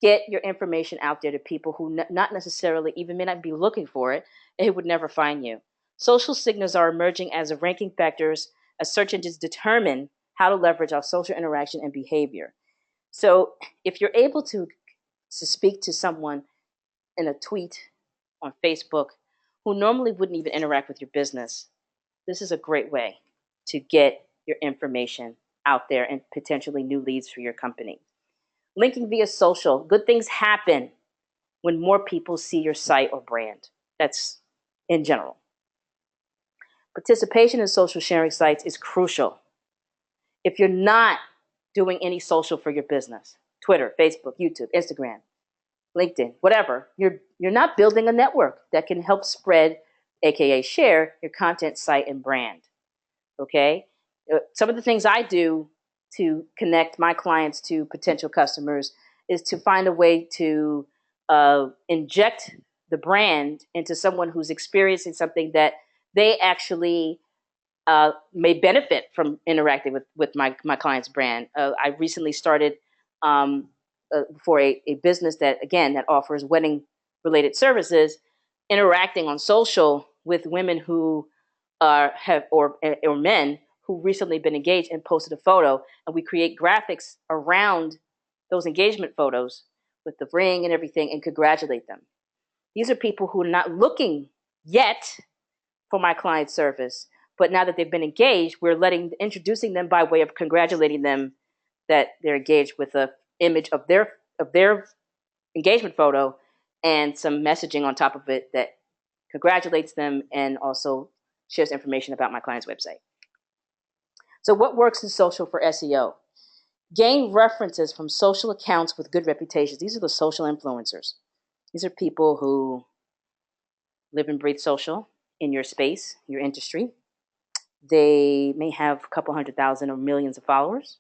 get your information out there to people who not necessarily even may not be looking for it, and who would never find you. Social signals are emerging as ranking factors as search engines determine how to leverage our social interaction and behavior. So if you're able to speak to someone in a tweet on Facebook who normally wouldn't even interact with your business, this is a great way to get your information out there and potentially new leads for your company. Linking via social. Good things happen when more people see your site or brand. That's in general. Participation in social sharing sites is crucial. If you're not doing any social for your business, Twitter, Facebook, YouTube, Instagram, LinkedIn, whatever, you're not building a network that can help spread, aka share, your content, site, and brand. Okay? Some of the things I do to connect my clients to potential customers is to find a way to inject the brand into someone who's experiencing something that they actually may benefit from interacting with my client's brand. I recently started for a business that offers wedding related services, interacting on social with women who or men who recently been engaged and posted a photo, and we create graphics around those engagement photos with the ring and everything and congratulate them. These are people who are not looking yet for my client's service, but now that they've been engaged, we're introducing them by way of congratulating them that they're engaged with an image of their engagement photo and some messaging on top of it that congratulates them and also shares information about my client's website. So what works in social for SEO? Gain references from social accounts with good reputations. These are the social influencers. These are people who live and breathe social in your space, your industry. They may have a couple 100,000 or millions of followers.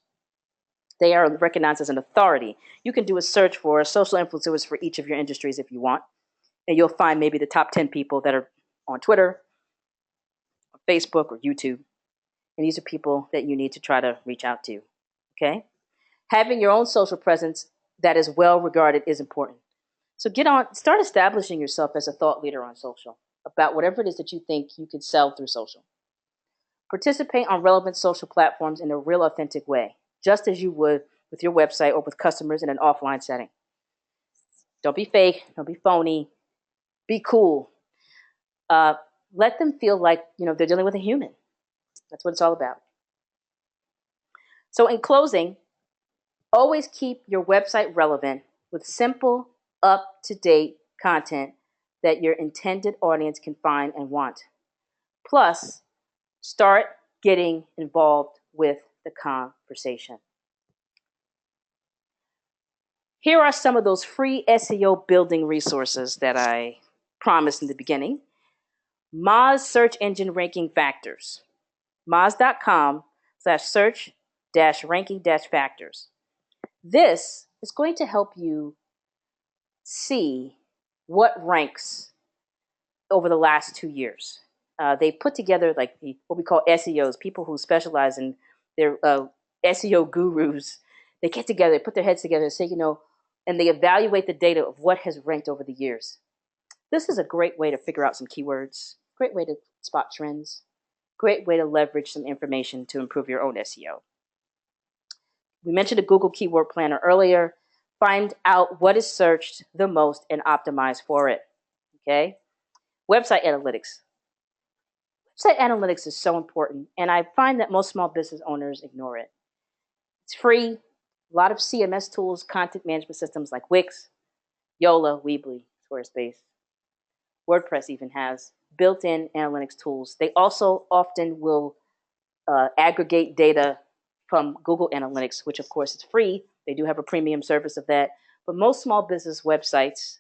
They are recognized as an authority. You can do a search for social influencers for each of your industries if you want, and you'll find maybe the top 10 people that are on Twitter, or Facebook, or YouTube. And these are people that you need to try to reach out to, okay? Having your own social presence that is well regarded is important. So start establishing yourself as a thought leader on social about whatever it is that you think you could sell through social. Participate on relevant social platforms in a real authentic way, just as you would with your website or with customers in an offline setting. Don't be fake, don't be phony, be cool. Let them feel like they're dealing with a human. That's what it's all about. So in closing, always keep your website relevant with simple, up-to-date content that your intended audience can find and want. Plus, start getting involved with the conversation. Here are some of those free SEO building resources that I promised in the beginning. Moz Search Engine Ranking Factors. Moz.com/search-ranking-factors. This is going to help you see what ranks over the last 2 years. They put together like what we call SEOs, people who specialize in their SEO gurus. They get together, they put their heads together and say, and they evaluate the data of what has ranked over the years. This is a great way to figure out some keywords, great way to spot trends, great way to leverage some information to improve your own SEO. We mentioned a Google Keyword Planner earlier. Find out what is searched the most and optimize for it, okay? Website analytics. Website analytics is so important, and I find that most small business owners ignore it. It's free. A lot of CMS tools, content management systems like Wix, Yola, Weebly, Squarespace. WordPress even has built-in analytics tools. They also often will aggregate data from Google Analytics, which of course is free. They do have a premium service of that. But most small business websites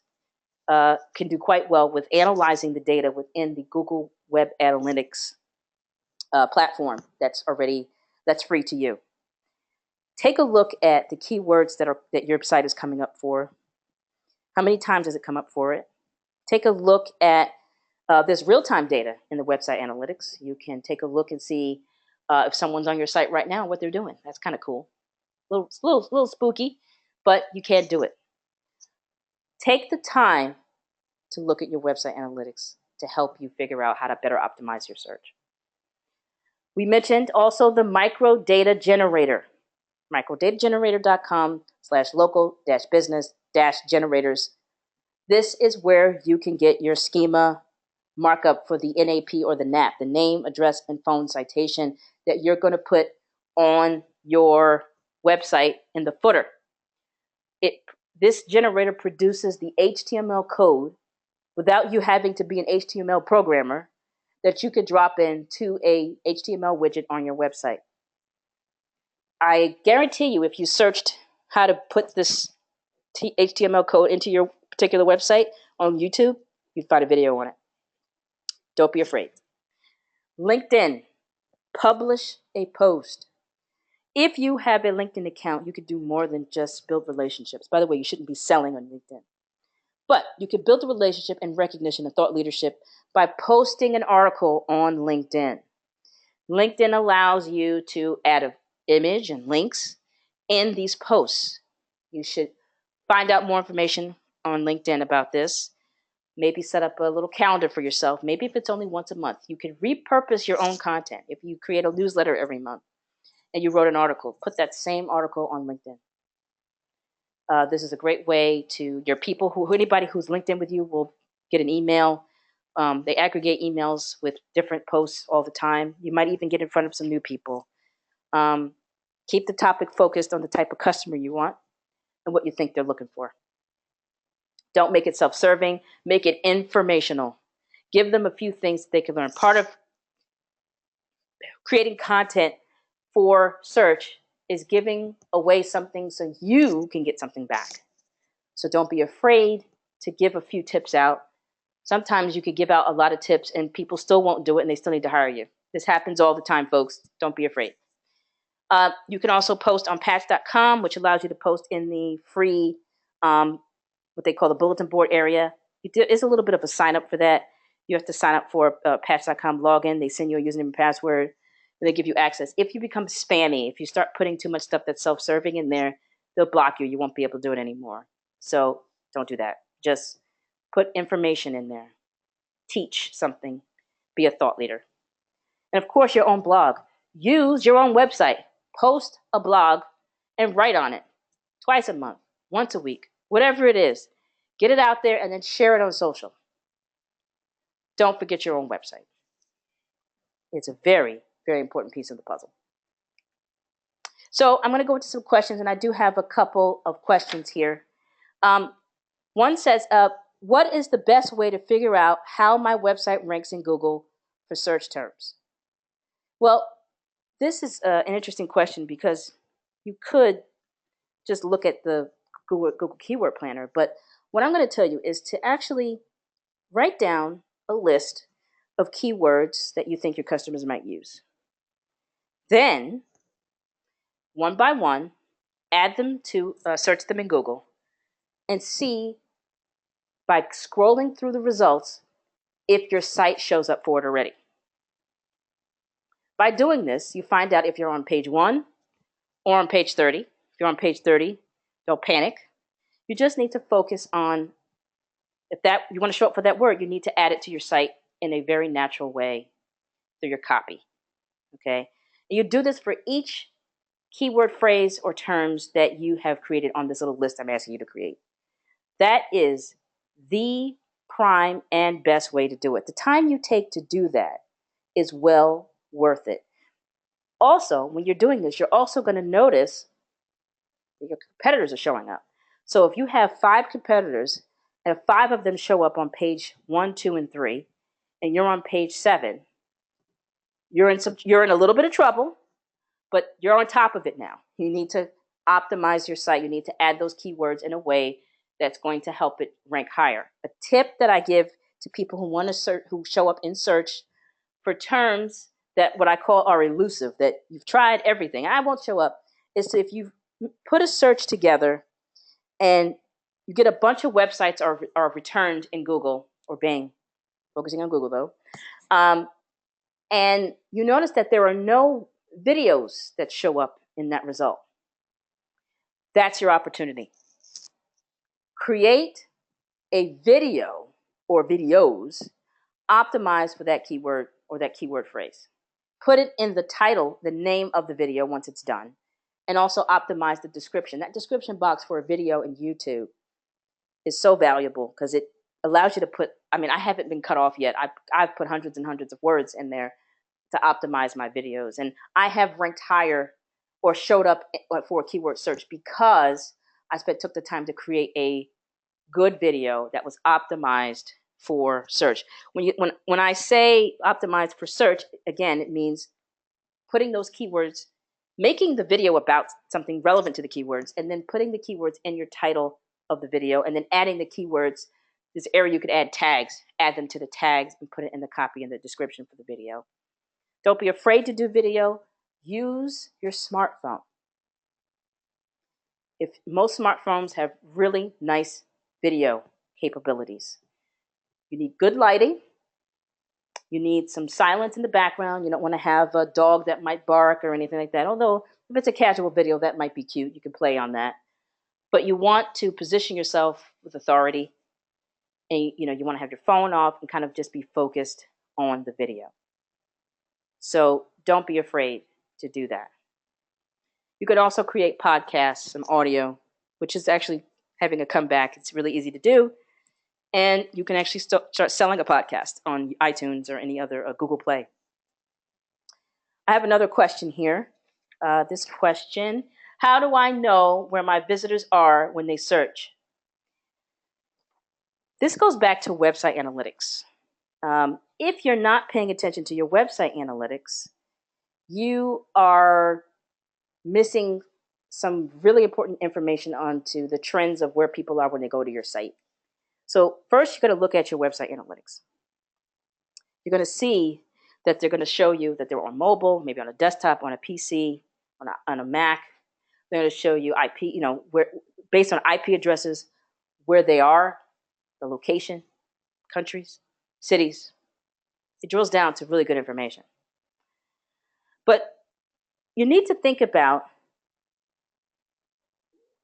can do quite well with analyzing the data within the Google Web Analytics platform that's free to you. Take a look at the keywords that your site is coming up for. How many times does it come up for it? Take a look at there's real-time data in the website analytics. You can take a look and see if someone's on your site right now, what they're doing. That's kind of cool. A little spooky, but you can do it. Take the time to look at your website analytics to help you figure out how to better optimize your search. We mentioned also the microdata generator. microdatagenerator.com/local-business-generators. This is where you can get your schema markup for the NAP or the NAP, the name, address, and phone citation that you're going to put on your website in the footer. This generator produces the HTML code without you having to be an HTML programmer that you could drop into a HTML widget on your website. I guarantee you, if you searched how to put this HTML code into your particular website on YouTube, you'd find a video on it. Don't be afraid. LinkedIn, publish a post. If you have a LinkedIn account, you could do more than just build relationships. By the way, you shouldn't be selling on LinkedIn. But you can build a relationship and recognition and thought leadership by posting an article on LinkedIn. LinkedIn allows you to add an image and links in these posts. You should find out more information on LinkedIn about this. Maybe set up a little calendar for yourself. Maybe if it's only once a month, you can repurpose your own content. If you create a newsletter every month and you wrote an article, put that same article on LinkedIn. This is a great way to your people anybody who's LinkedIn with you will get an email. They aggregate emails with different posts all the time. You might even get in front of some new people. Keep the topic focused on the type of customer you want and what you think they're looking for. Don't make it self-serving. Make it informational. Give them a few things they can learn. Part of creating content for search is giving away something so you can get something back. So don't be afraid to give a few tips out Sometimes you could give out a lot of tips and people still won't do it and they still need to hire you. This happens all the time, folks. Don't be afraid. You can also post on patch.com, which allows you to post in the free, what they call the bulletin board area. It's a little bit of a sign up for that. You have to sign up for a patch.com login. They send you a username and password, and they give you access. If you become spammy, if you start putting too much stuff that's self-serving in there, they'll block you. You won't be able to do it anymore. So don't do that. Just put information in there. Teach something. Be a thought leader. And of course, your own blog. Use your own website. Post a blog and write on it twice a month, once a week, whatever it is. Get it out there and then share it on social. Don't forget your own website. It's a very, very important piece of the puzzle. So I'm going to go into some questions, and I do have a couple of questions here. One says, what is the best way to figure out how my website ranks in Google for search terms? Well, this is an interesting question because you could just look at the Google Keyword Planner, but what I'm going to tell you is to actually write down a list of keywords that you think your customers might use. Then, one by one, add them to search them in Google and see by scrolling through the results if your site shows up for it already. By doing this, you find out if you're on page 1 or on page 30. If you're on page 30, don't panic. You just need to focus on, if that you want to show up for that word, you need to add it to your site in a very natural way through your copy. Okay? And you do this for each keyword phrase or terms that you have created on this little list I'm asking you to create. That is the prime and best way to do it. The time you take to do that is well worth it. Also, when you're doing this, you're also going to notice that your competitors are showing up. So if you have 5 competitors and 5 of them show up on page 1, 2, and 3, and you're on page 7, you're in a little bit of trouble, but you're on top of it now. You need to optimize your site. You need to add those keywords in a way that's going to help it rank higher. A tip that I give to people who want to search, who show up in search for terms that what I call are elusive, that you've tried everything, I won't show up, is to, if you put a search together and you get a bunch of websites are returned in Google or Bing, focusing on Google though, and you notice that there are no videos that show up in that result. That's your opportunity. Create a video or videos optimized for that keyword or that keyword phrase. Put it in the title, the name of the video once it's done, and also optimize the description. That description box for a video in YouTube is so valuable because it allows you to put, I mean, I haven't been cut off yet. I've put hundreds and hundreds of words in there to optimize my videos. And I have ranked higher or showed up for a keyword search because I took the time to create a good video that was optimized for search. When I say optimized for search, again, it means putting those keywords, making the video about something relevant to the keywords, and then putting the keywords in your title of the video, and then adding the keywords. This area you could add tags, add them to the tags, and put it in the copy and the description for the video. Don't be afraid to do video. Use your smartphone. If most smartphones have really nice video capabilities. You need good lighting. You need some silence in the background. You don't want to have a dog that might bark or anything like that. Although if it's a casual video, that might be cute. You can play on that. But you want to position yourself with authority. And you want to have your phone off and kind of just be focused on the video. So don't be afraid to do that. You could also create podcasts, some audio, which is actually having a comeback. It's really easy to do. And you can actually start selling a podcast on iTunes or any other Google Play. I have another question here. This question, how do I know where my visitors are when they search? This goes back to website analytics. If you're not paying attention to your website analytics, you are missing some really important information onto the trends of where people are when they go to your site. So first, you're going to look at your website analytics. You're going to see that they're going to show you that they're on mobile, maybe on a desktop, on a PC, on a Mac. They're going to show you IP, where based on IP addresses, where they are, the location, countries, cities. It drills down to really good information. But you need to think about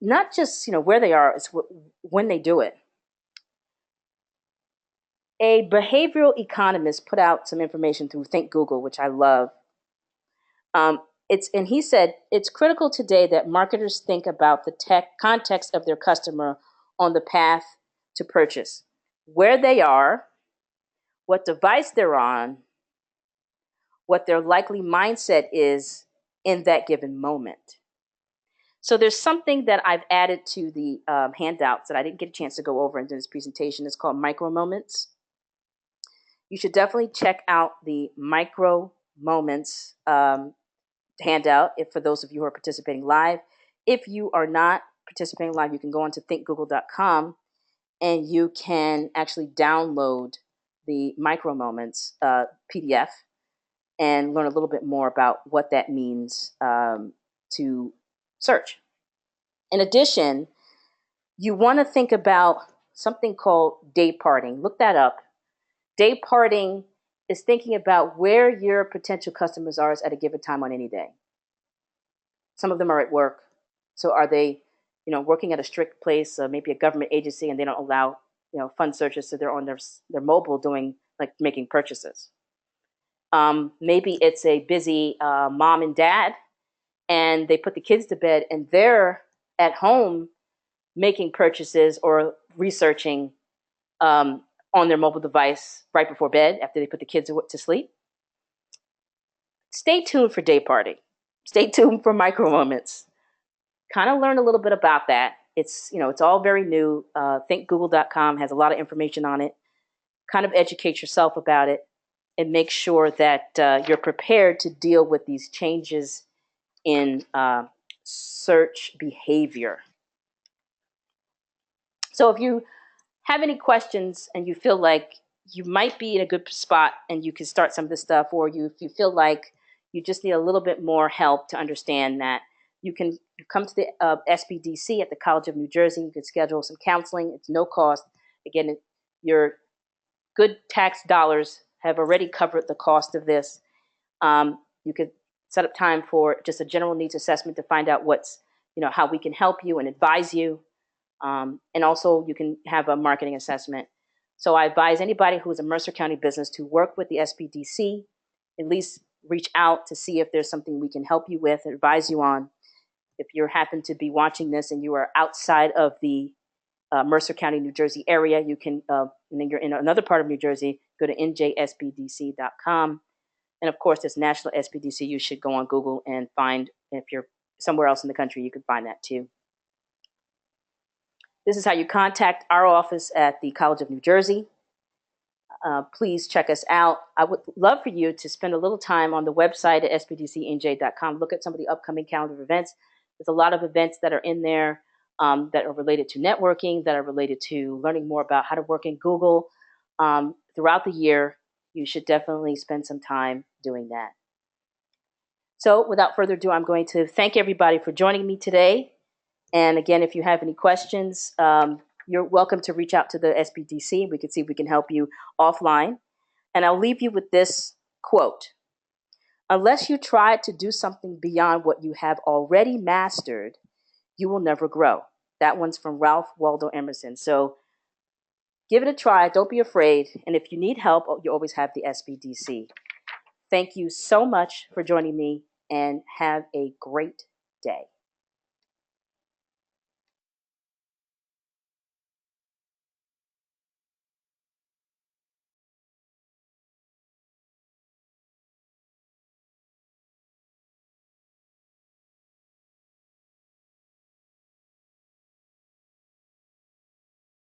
not just where they are, it's when they do it. A behavioral economist put out some information through Think Google, which I love. And he said it's critical today that marketers think about the context of their customer on the path to purchase, where they are, what device they're on, what their likely mindset is in that given moment. So there's something that I've added to the handouts that I didn't get a chance to go over in this presentation. It's called micro moments. You should definitely check out the micro moments handout for those of you who are participating live. If you are not participating live, you can go on to thinkgoogle.com and you can actually download the micro moments PDF and learn a little bit more about what that means to search. In addition, you want to think about something called day parting. Look that up. Day parting is thinking about where your potential customers are at a given time on any day. Some of them are at work. So are they, working at a strict place, maybe a government agency, and they don't allow, fund searches, so they're on their mobile doing, making purchases. Maybe it's a busy mom and dad, and they put the kids to bed, and they're at home making purchases or researching on their mobile device right before bed after they put the kids to sleep. Stay tuned for day party. Stay tuned for micro moments. Kind of learn a little bit about that. It's all very new. Thinkgoogle.com has a lot of information on it. Kind of educate yourself about it and make sure that you're prepared to deal with these changes in search behavior. So if you have any questions and you feel like you might be in a good spot and you can start some of this stuff, or if you feel like you just need a little bit more help to understand that, you can come to the SBDC at the College of New Jersey. You can schedule some counseling. It's no cost. Again, your good tax dollars have already covered the cost of this. You could set up time for just a general needs assessment to find out how we can help you and advise you. And also you can have a marketing assessment. So I advise anybody who is a Mercer County business to work with the SBDC, at least reach out to see if there's something we can help you with and advise you on. If you happen to be watching this and you are outside of the Mercer County, New Jersey area, you can, and then you're in another part of New Jersey, go to njsbdc.com. And of course, there's National SBDC. You should go on Google and find, if you're somewhere else in the country, you can find that too. This is how you contact our office at the College of New Jersey. Please check us out. I would love for you to spend a little time on the website at sbdcnj.com. Look at some of the upcoming calendar events. There's a lot of events that are in there that are related to networking, that are related to learning more about how to work in Google. Throughout the year, you should definitely spend some time doing that. So without further ado, I'm going to thank everybody for joining me today. And again, if you have any questions, you're welcome to reach out to the SBDC. We can see if we can help you offline. And I'll leave you with this quote. Unless you try to do something beyond what you have already mastered, you will never grow. That one's from Ralph Waldo Emerson. So give it a try. Don't be afraid. And if you need help, you always have the SBDC. Thank you so much for joining me, and have a great day.